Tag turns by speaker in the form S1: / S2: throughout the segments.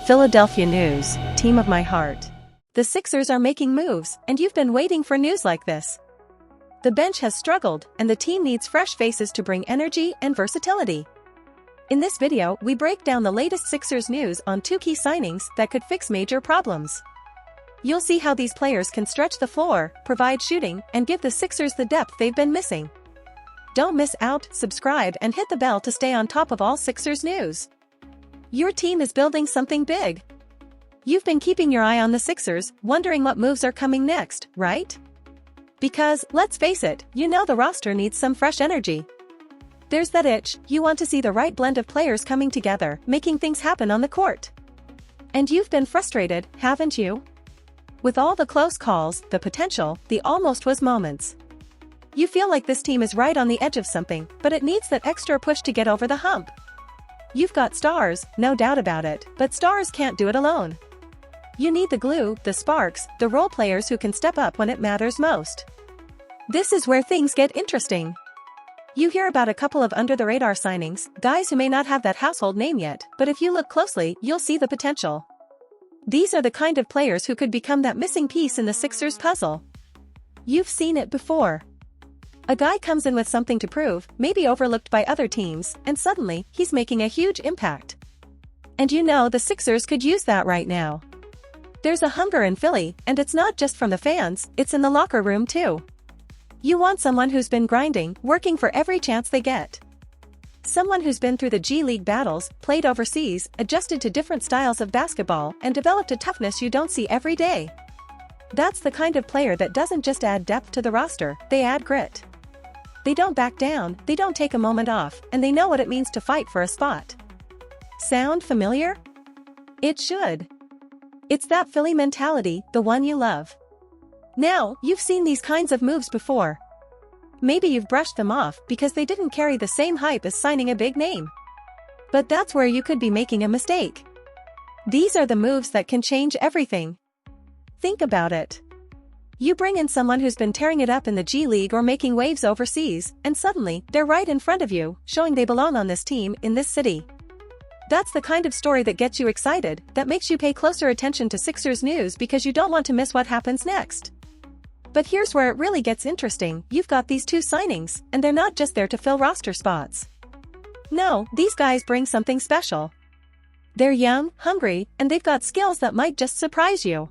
S1: Philadelphia news, team of my heart. The Sixers are making moves, and you've been waiting for news like this. The bench has struggled, and the team needs fresh faces to bring energy and versatility. In this video, we break down the latest Sixers news on two key signings that could fix major problems. You'll see how these players can stretch the floor, provide shooting, and give the Sixers the depth they've been missing. Don't miss out, subscribe and hit the bell to stay on top of all Sixers news. Your team is building something big. You've been keeping your eye on the Sixers, wondering what moves are coming next, right? Because, let's face it, you know the roster needs some fresh energy. There's that itch, you want to see the right blend of players coming together, making things happen on the court. And you've been frustrated, haven't you? With all the close calls, the potential, the almost was moments. You feel like this team is right on the edge of something, but it needs that extra push to get over the hump. You've got stars, no doubt about it, but stars can't do it alone. You need the glue, the sparks, the role players who can step up when it matters most. This is where things get interesting. You hear about a couple of under-the-radar signings, guys who may not have that household name yet, but if you look closely, you'll see the potential. These are the kind of players who could become that missing piece in the Sixers puzzle. You've seen it before. A guy comes in with something to prove, maybe overlooked by other teams, and suddenly, he's making a huge impact. And you know the Sixers could use that right now. There's a hunger in Philly, and it's not just from the fans, it's in the locker room too. You want someone who's been grinding, working for every chance they get. Someone who's been through the G League battles, played overseas, adjusted to different styles of basketball, and developed a toughness you don't see every day. That's the kind of player that doesn't just add depth to the roster, they add grit. They don't back down, they don't take a moment off, and they know what it means to fight for a spot. Sound familiar? It should. It's that Philly mentality, the one you love. Now, you've seen these kinds of moves before. Maybe you've brushed them off because they didn't carry the same hype as signing a big name. But that's where you could be making a mistake. These are the moves that can change everything. Think about it. You bring in someone who's been tearing it up in the G League or making waves overseas, and suddenly, they're right in front of you, showing they belong on this team, in this city. That's the kind of story that gets you excited, that makes you pay closer attention to Sixers news because you don't want to miss what happens next. But here's where it really gets interesting, you've got these two signings, and they're not just there to fill roster spots. No, these guys bring something special. They're young, hungry, and they've got skills that might just surprise you.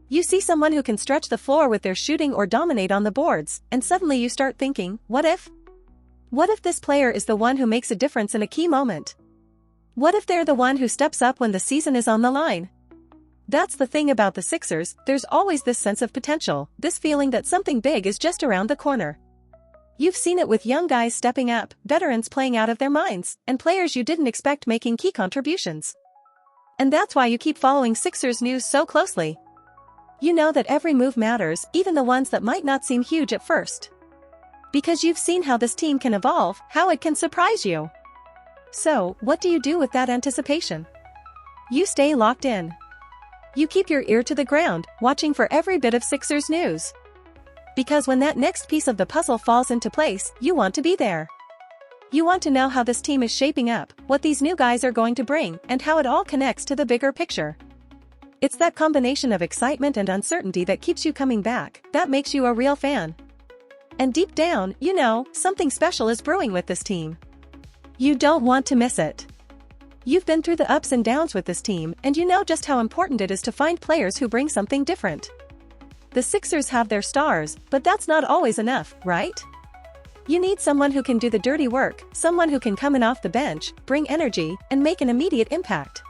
S1: You see someone who can stretch the floor with their shooting or dominate on the boards, and suddenly you start thinking, what if? What if this player is the one who makes a difference in a key moment? What if they're the one who steps up when the season is on the line? That's the thing about the Sixers, there's always this sense of potential, this feeling that something big is just around the corner. You've seen it with young guys stepping up, veterans playing out of their minds, and players you didn't expect making key contributions. And that's why you keep following Sixers news so closely. You know that every move matters, even the ones that might not seem huge at first. Because you've seen how this team can evolve, how it can surprise you. So, what do you do with that anticipation? You stay locked in. You keep your ear to the ground, watching for every bit of Sixers news. Because when that next piece of the puzzle falls into place, you want to be there. You want to know how this team is shaping up, what these new guys are going to bring, and how it all connects to the bigger picture. It's that combination of excitement and uncertainty that keeps you coming back, that makes you a real fan. And deep down, you know, something special is brewing with this team. You don't want to miss it. You've been through the ups and downs with this team, and you know just how important it is to find players who bring something different. The Sixers have their stars, but that's not always enough, right? You need someone who can do the dirty work, someone who can come in off the bench, bring energy, and make an immediate impact.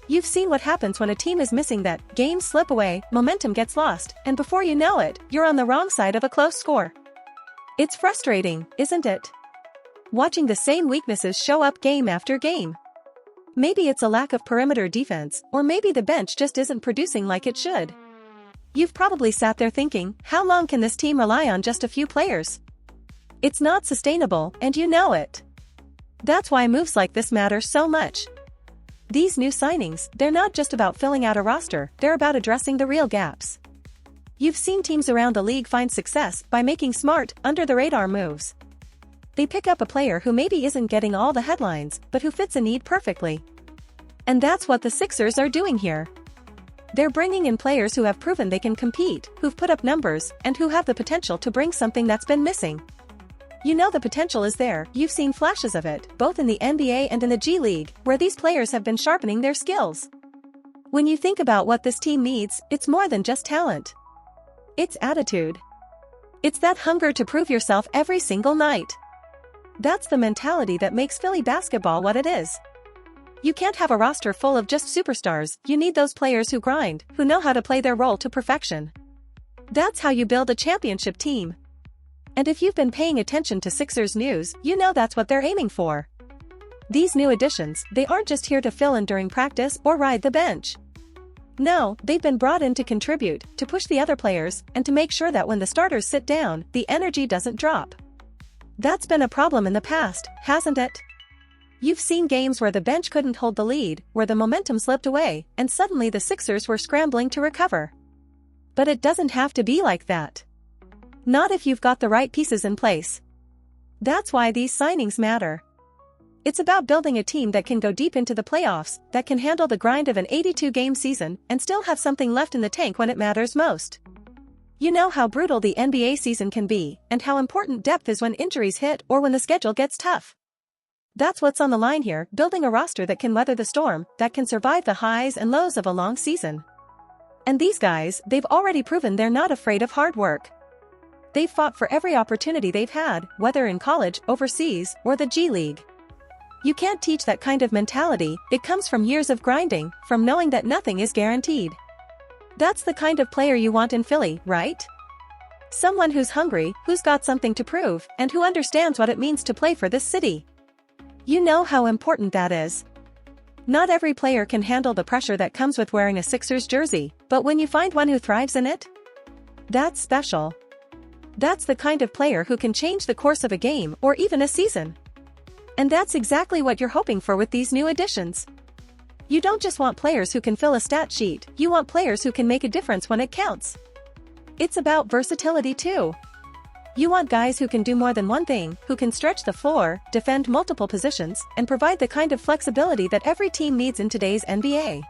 S1: You've seen what happens when a team is missing that, games slip away, momentum gets lost, and before you know it, you're on the wrong side of a close score. It's frustrating, isn't it? Watching the same weaknesses show up game after game. Maybe it's a lack of perimeter defense, or maybe the bench just isn't producing like it should. You've probably sat there thinking, how long can this team rely on just a few players? It's not sustainable, and you know it. That's why moves like this matter so much. These new signings, they're not just about filling out a roster, they're about addressing the real gaps. You've seen teams around the league find success by making smart, under-the-radar moves. They pick up a player who maybe isn't getting all the headlines, but who fits a need perfectly. And that's what the Sixers are doing here. They're bringing in players who have proven they can compete, who've put up numbers, and who have the potential to bring something that's been missing. You know the potential is there, you've seen flashes of it, both in the NBA and in the G League, where these players have been sharpening their skills. When you think about what this team needs, it's more than just talent. It's attitude. It's that hunger to prove yourself every single night. That's the mentality that makes Philly basketball what it is. You can't have a roster full of just superstars, you need those players who grind, who know how to play their role to perfection. That's how you build a championship team. And if you've been paying attention to Sixers news, you know that's what they're aiming for. These new additions, they aren't just here to fill in during practice or ride the bench. No, they've been brought in to contribute, to push the other players, and to make sure that when the starters sit down, the energy doesn't drop. That's been a problem in the past, hasn't it? You've seen games where the bench couldn't hold the lead, where the momentum slipped away, and suddenly the Sixers were scrambling to recover. But it doesn't have to be like that. Not if you've got the right pieces in place. That's why these signings matter. It's about building a team that can go deep into the playoffs, that can handle the grind of an 82-game season, and still have something left in the tank when it matters most. You know how brutal the NBA season can be, and how important depth is when injuries hit or when the schedule gets tough. That's what's on the line here, building a roster that can weather the storm, that can survive the highs and lows of a long season. And these guys, they've already proven they're not afraid of hard work. They've fought for every opportunity they've had, whether in college, overseas, or the G League. You can't teach that kind of mentality, it comes from years of grinding, from knowing that nothing is guaranteed. That's the kind of player you want in Philly, right? Someone who's hungry, who's got something to prove, and who understands what it means to play for this city. You know how important that is. Not every player can handle the pressure that comes with wearing a Sixers jersey, but when you find one who thrives in it, that's special. That's the kind of player who can change the course of a game or even a season. And that's exactly what you're hoping for with these new additions. You don't just want players who can fill a stat sheet, you want players who can make a difference when it counts. It's about versatility too. You want guys who can do more than one thing, who can stretch the floor, defend multiple positions, and provide the kind of flexibility that every team needs in today's NBA.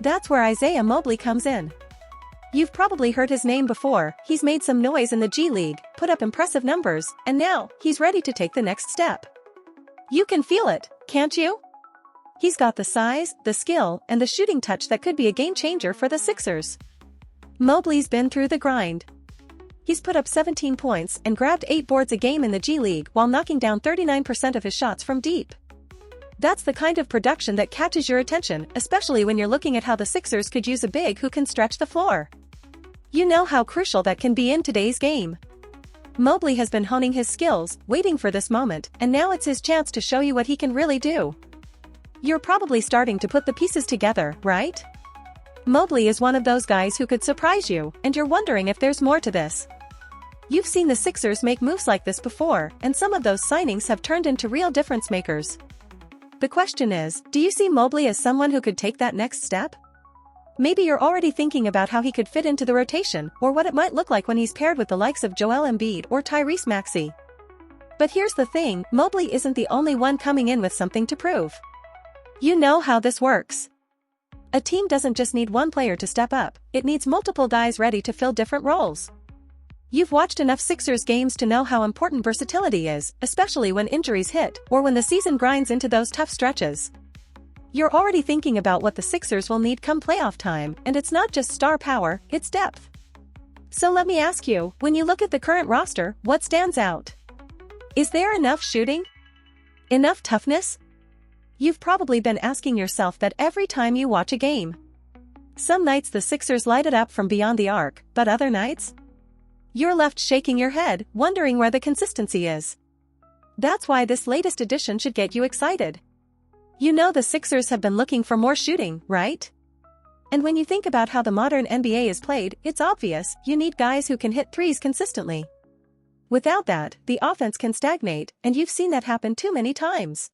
S1: That's where Isaiah Mobley comes in. You've probably heard his name before, he's made some noise in the G League, put up impressive numbers, and now, he's ready to take the next step. You can feel it, can't you? He's got the size, the skill, and the shooting touch that could be a game changer for the Sixers. Mobley's been through the grind. He's put up 17 points and grabbed 8 boards a game in the G League while knocking down 39% of his shots from deep. That's the kind of production that catches your attention, especially when you're looking at how the Sixers could use a big who can stretch the floor. You know how crucial that can be in today's game. Mobley has been honing his skills, waiting for this moment, and now it's his chance to show you what he can really do. You're probably starting to put the pieces together, right? Mobley is one of those guys who could surprise you, and you're wondering if there's more to this. You've seen the Sixers make moves like this before, and some of those signings have turned into real difference makers. The question is, do you see Mobley as someone who could take that next step? Maybe you're already thinking about how he could fit into the rotation, or what it might look like when he's paired with the likes of Joel Embiid or Tyrese Maxey. But here's the thing, Mobley isn't the only one coming in with something to prove. You know how this works. A team doesn't just need one player to step up, it needs multiple guys ready to fill different roles. You've watched enough Sixers games to know how important versatility is, especially when injuries hit, or when the season grinds into those tough stretches. You're already thinking about what the Sixers will need come playoff time, and it's not just star power, it's depth. So let me ask you, when you look at the current roster, what stands out? Is there enough shooting? Enough toughness? You've probably been asking yourself that every time you watch a game. Some nights the Sixers light it up from beyond the arc, but other nights? You're left shaking your head, wondering where the consistency is. That's why this latest addition should get you excited. You know the Sixers have been looking for more shooting, right? And when you think about how the modern NBA is played, it's obvious, you need guys who can hit threes consistently. Without that, the offense can stagnate, and you've seen that happen too many times.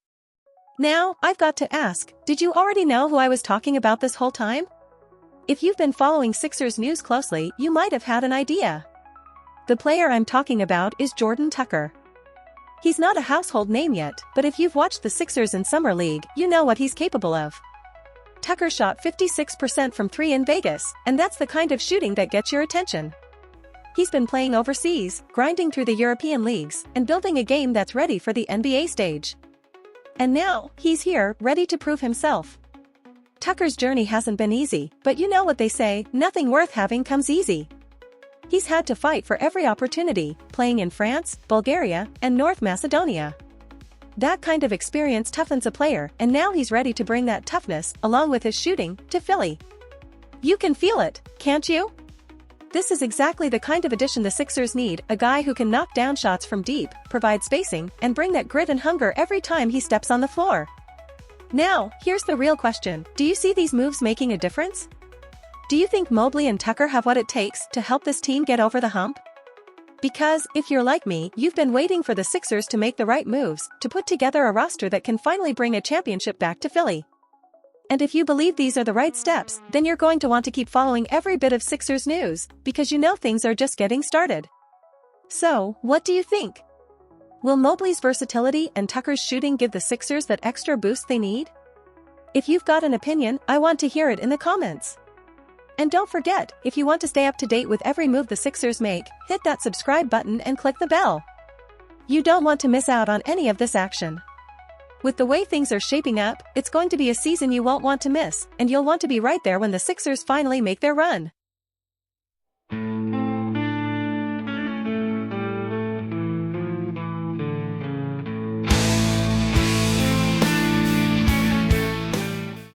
S1: Now, I've got to ask, did you already know who I was talking about this whole time? If you've been following Sixers news closely, you might have had an idea. The player I'm talking about is Jordan Tucker. He's not a household name yet, but if you've watched the Sixers in Summer League, you know what he's capable of. Tucker shot 56% from 3 in Vegas, and that's the kind of shooting that gets your attention. He's been playing overseas, grinding through the European leagues, and building a game that's ready for the NBA stage. And now, he's here, ready to prove himself. Tucker's journey hasn't been easy, but you know what they say, nothing worth having comes easy. He's had to fight for every opportunity, playing in France, Bulgaria, and North Macedonia. That kind of experience toughens a player, and now he's ready to bring that toughness, along with his shooting, to Philly. You can feel it, can't you? This is exactly the kind of addition the Sixers need, a guy who can knock down shots from deep, provide spacing, and bring that grit and hunger every time he steps on the floor. Now, here's the real question, do you see these moves making a difference? Do you think Mobley and Tucker have what it takes to help this team get over the hump? Because, if you're like me, you've been waiting for the Sixers to make the right moves, to put together a roster that can finally bring a championship back to Philly. And if you believe these are the right steps, then you're going to want to keep following every bit of Sixers news, because you know things are just getting started. So, what do you think? Will Mobley's versatility and Tucker's shooting give the Sixers that extra boost they need? If you've got an opinion, I want to hear it in the comments. And don't forget, if you want to stay up to date with every move the Sixers make, hit that subscribe button and click the bell. You don't want to miss out on any of this action. With the way things are shaping up, it's going to be a season you won't want to miss, and you'll want to be right there when the Sixers finally make their run.